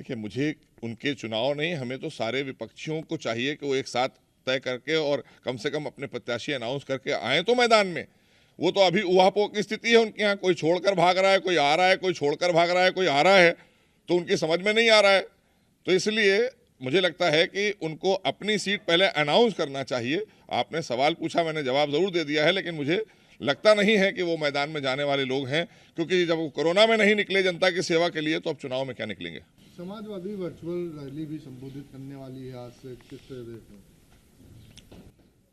देखिए, मुझे उनके चुनाव नहीं, हमें तो सारे विपक्षियों को चाहिए कि वो एक साथ तय करके और कम से कम अपने प्रत्याशी अनाउंस करके आए तो मैदान में। वो तो अभी ऊहापोह की स्थिति है उनके यहाँ, कोई छोड़कर भाग रहा है, कोई आ रहा है, कोई छोड़कर भाग रहा है, कोई आ रहा है, तो उनकी समझ में नहीं आ रहा है। तो इसलिए मुझे लगता है कि उनको अपनी सीट पहले अनाउंस करना चाहिए। आपने सवाल पूछा, मैंने जवाब ज़रूर दे दिया है, लेकिन मुझे लगता नहीं है कि वो मैदान में जाने वाले लोग हैं, क्योंकि जब वो कोरोना में नहीं निकले जनता की सेवा के लिए, तो अब चुनाव में क्या निकलेंगे। समाजवादी वर्चुअल रैली भी संबोधित करने वाली है आज से, किस तरह देख रहे हैं?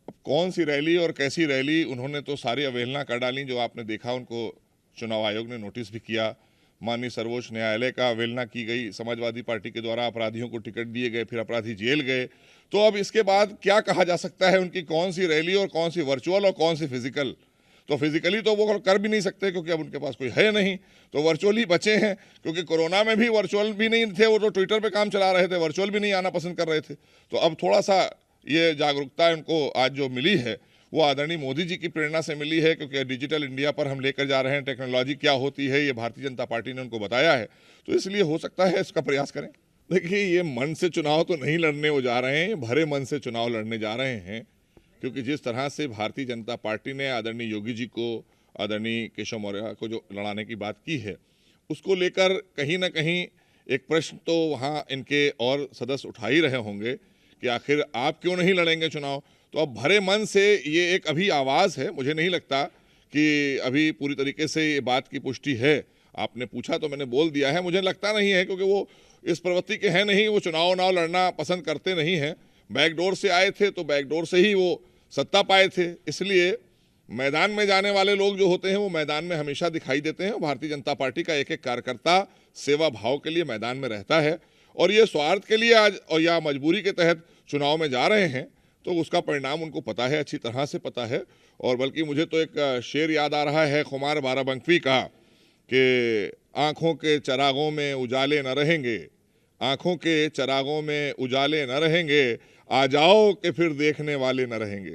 अब कौन सी रैली और कैसी रैली, उन्होंने तो सारी अवहेलना कर डाली। जो आपने देखा, उनको चुनाव आयोग ने नोटिस भी किया, माननीय सर्वोच्च न्यायालय का अवहेलना की गई, समाजवादी पार्टी के द्वारा अपराधियों को टिकट दिए गए, फिर अपराधी जेल गए। तो अब इसके बाद क्या कहा जा सकता है, उनकी कौन सी रैली और कौन सी वर्चुअल और कौन सी फिजिकल। तो फिजिकली तो वो कर भी नहीं सकते, क्योंकि अब उनके पास कोई है नहीं, तो वर्चुअल ही बचे हैं। क्योंकि कोरोना में भी वर्चुअल भी नहीं थे, वो तो ट्विटर पे काम चला रहे थे, वर्चुअल भी नहीं आना पसंद कर रहे थे। तो अब थोड़ा सा ये जागरूकता उनको आज जो मिली है, वो आदरणीय मोदी जी की प्रेरणा से मिली है, क्योंकि डिजिटल इंडिया पर हम लेकर जा रहे हैं, टेक्नोलॉजी क्या होती है ये भारतीय जनता पार्टी ने उनको बताया है। तो इसलिए हो सकता है इसका प्रयास करें। देखिए, ये मन से चुनाव तो नहीं लड़ने वो जा रहे हैं, भरे मन से चुनाव लड़ने जा रहे हैं। क्योंकि जिस तरह से भारतीय जनता पार्टी ने आदरणीय योगी जी को, आदरणीय केशव मौर्य को जो लड़ाने की बात की है, उसको लेकर कहीं ना कहीं एक प्रश्न तो वहाँ इनके और सदस्य उठा ही रहे होंगे कि आखिर आप क्यों नहीं लड़ेंगे चुनाव। तो अब भरे मन से ये एक अभी आवाज़ है, मुझे नहीं लगता कि अभी पूरी तरीके से ये बात की पुष्टि है। आपने पूछा तो मैंने बोल दिया है, मुझे लगता नहीं है, क्योंकि वो इस प्रवृत्ति के हैं नहीं, वो चुनाव लड़ना पसंद करते नहीं हैं। बैकडोर से आए थे तो बैकडोर से ही वो सत्ता पाए थे। इसलिए मैदान में जाने वाले लोग जो होते हैं, वो मैदान में हमेशा दिखाई देते हैं। भारतीय जनता पार्टी का एक एक कार्यकर्ता सेवा भाव के लिए मैदान में रहता है, और ये स्वार्थ के लिए आज और या मजबूरी के तहत चुनाव में जा रहे हैं, तो उसका परिणाम उनको पता है, अच्छी तरह से पता है। और बल्कि मुझे तो एक शेर याद आ रहा है खुमार बाराबंकी का, कि आँखों के चरागों में उजाले न रहेंगे, आँखों के चरागों में उजाले न रहेंगे, आ जाओ कि फिर देखने वाले न रहेंगे।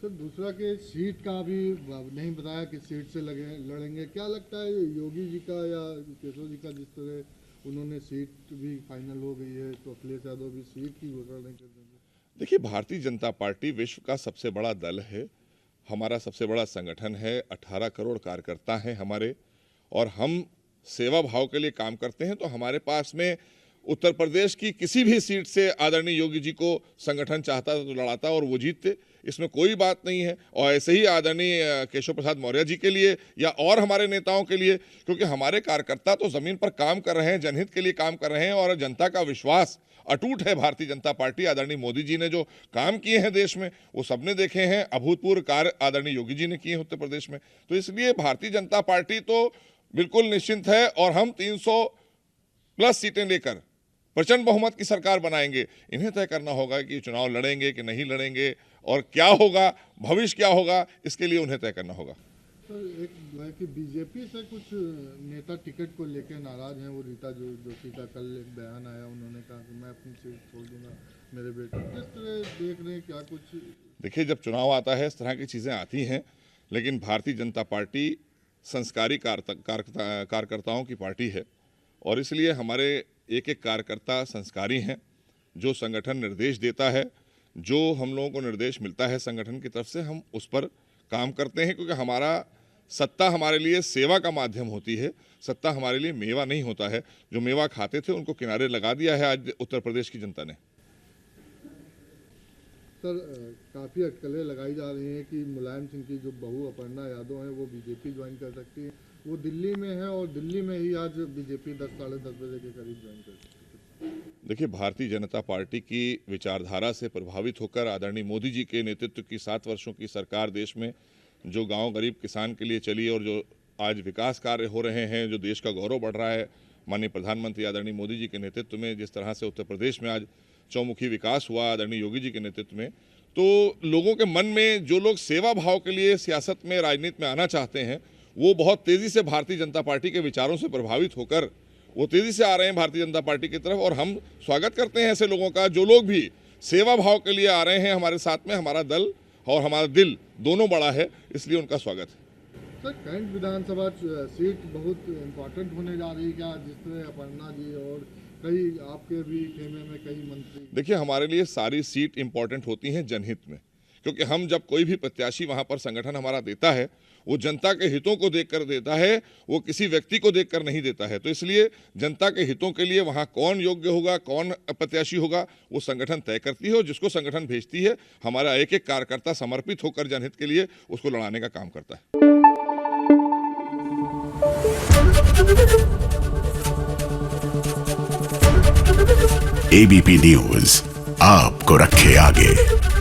सर, दूसरा के सीट का भी नहीं बताया कि सीट से लड़ेंगे। क्या लगता है योगी जी का या केशव जी का, जिस तरह उन्होंने सीट भी फाइनल हो गई है, तो अखिलेश यादव भी सीट की घोषणा नहीं कर देंगे? देखिए, भारतीय जनता पार्टी विश्व का सबसे बड़ा दल है, हमारा सबसे बड़ा संगठन है, 18 करोड़ कार्यकर्ता हैं हमारे, और हम सेवा भाव के लिए काम करते हैं। तो हमारे पास में उत्तर प्रदेश की किसी भी सीट से आदरणीय योगी जी को संगठन चाहता तो लड़ाता और वो जीतते, इसमें कोई बात नहीं है। और ऐसे ही आदरणीय केशव प्रसाद मौर्य जी के लिए या और हमारे नेताओं के लिए, क्योंकि हमारे कार्यकर्ता तो ज़मीन पर काम कर रहे हैं, जनहित के लिए काम कर रहे हैं, और जनता का विश्वास अटूट है भारतीय जनता पार्टी। आदरणीय मोदी जी ने जो काम किए हैं देश में, वो सबने देखे हैं। अभूतपूर्व कार्य आदरणीय योगी जी ने किए हैं उत्तर प्रदेश में। तो इसलिए भारतीय जनता पार्टी तो बिल्कुल निश्चिंत है, और हम 300+ सीटें लेकर प्रचंड बहुमत की सरकार बनाएंगे। इन्हें तय करना होगा कि चुनाव लड़ेंगे कि नहीं लड़ेंगे, और क्या होगा, भविष्य क्या होगा, इसके लिए उन्हें तय करना होगा। सर, एक है कि बीजेपी से कुछ नेता टिकट को लेकर नाराज हैं। वो रीता जोशी का कल एक बयान आया, उन्होंने कहा कि मैं अपनी सीट छोड़ दूंगा मेरे बेटे। किस तरह देख रहे हैं, क्या कुछ? देखिए, जब चुनाव आता है इस तरह की चीज़ें आती हैं, लेकिन भारतीय जनता पार्टी संस्कारी कार्यकर्ताओं की पार्टी है, और इसलिए हमारे एक एक कार्यकर्ता संस्कारी हैं। जो संगठन निर्देश देता है, जो हम लोगों को निर्देश मिलता है संगठन की तरफ से, हम उस पर काम करते हैं। क्योंकि हमारा सत्ता हमारे लिए सेवा का माध्यम होती है, सत्ता हमारे लिए मेवा नहीं होता है। जो मेवा खाते थे उनको किनारे लगा दिया है आज उत्तर प्रदेश की जनता ने। सर, काफ़ी अटकलें लगाई जा रही हैं कि मुलायम सिंह की जो बहू अपर्णा यादव हैं, वो बीजेपी ज्वाइन कर सकती है। वो दिल्ली में है, और दिल्ली में ही आज बीजेपी 10 साढ़े 10 बजे के करीब ज्वाइन कर सकती है। देखिए, भारतीय जनता पार्टी की विचारधारा से प्रभावित होकर आदरणीय मोदी जी के नेतृत्व की 7 वर्षों की सरकार देश में जो गांव गरीब किसान के लिए चली, और जो आज विकास कार्य हो रहे हैं, जो देश का गौरव बढ़ रहा है, माननीय प्रधानमंत्री आदरणीय मोदी जी के नेतृत्व में, जिस तरह से उत्तर प्रदेश में आज चौमुखी विकास हुआ आदरणीय योगी जी के नेतृत्व में, तो लोगों के मन में जो लोग सेवा भाव के लिए सियासत में, राजनीति में आना चाहते हैं, वो बहुत तेज़ी से भारतीय जनता पार्टी के विचारों से प्रभावित होकर वो तेज़ी से आ रहे हैं भारतीय जनता पार्टी की तरफ। और हम स्वागत करते हैं ऐसे लोगों का, जो लोग भी सेवा भाव के लिए आ रहे हैं हमारे साथ में। हमारा दल और हमारा दिल दोनों बड़ा है, इसलिए उनका स्वागत है। सर, कैंट विधानसभा सीट बहुत इम्पोर्टेंट होने जा रही है क्या? जिस तरह अपर्णा जी और कई आपके भी खेमे में कई मंत्री। देखिए, हमारे लिए सारी सीट इंपॉर्टेंट होती हैं जनहित में, क्योंकि हम जब कोई भी प्रत्याशी वहां पर संगठन हमारा देता है वो जनता के हितों को देखकर देता है, वो किसी व्यक्ति को देखकर नहीं देता है। तो इसलिए जनता के हितों के लिए वहां कौन योग्य होगा, कौन प्रत्याशी होगा, वो संगठन तय करती है और जिसको संगठन भेजती है हमारा एक एक कार्यकर्ता समर्पित होकर जनहित के लिए उसको लड़ाने का काम करता है। एबीपी न्यूज आपको रखे आगे।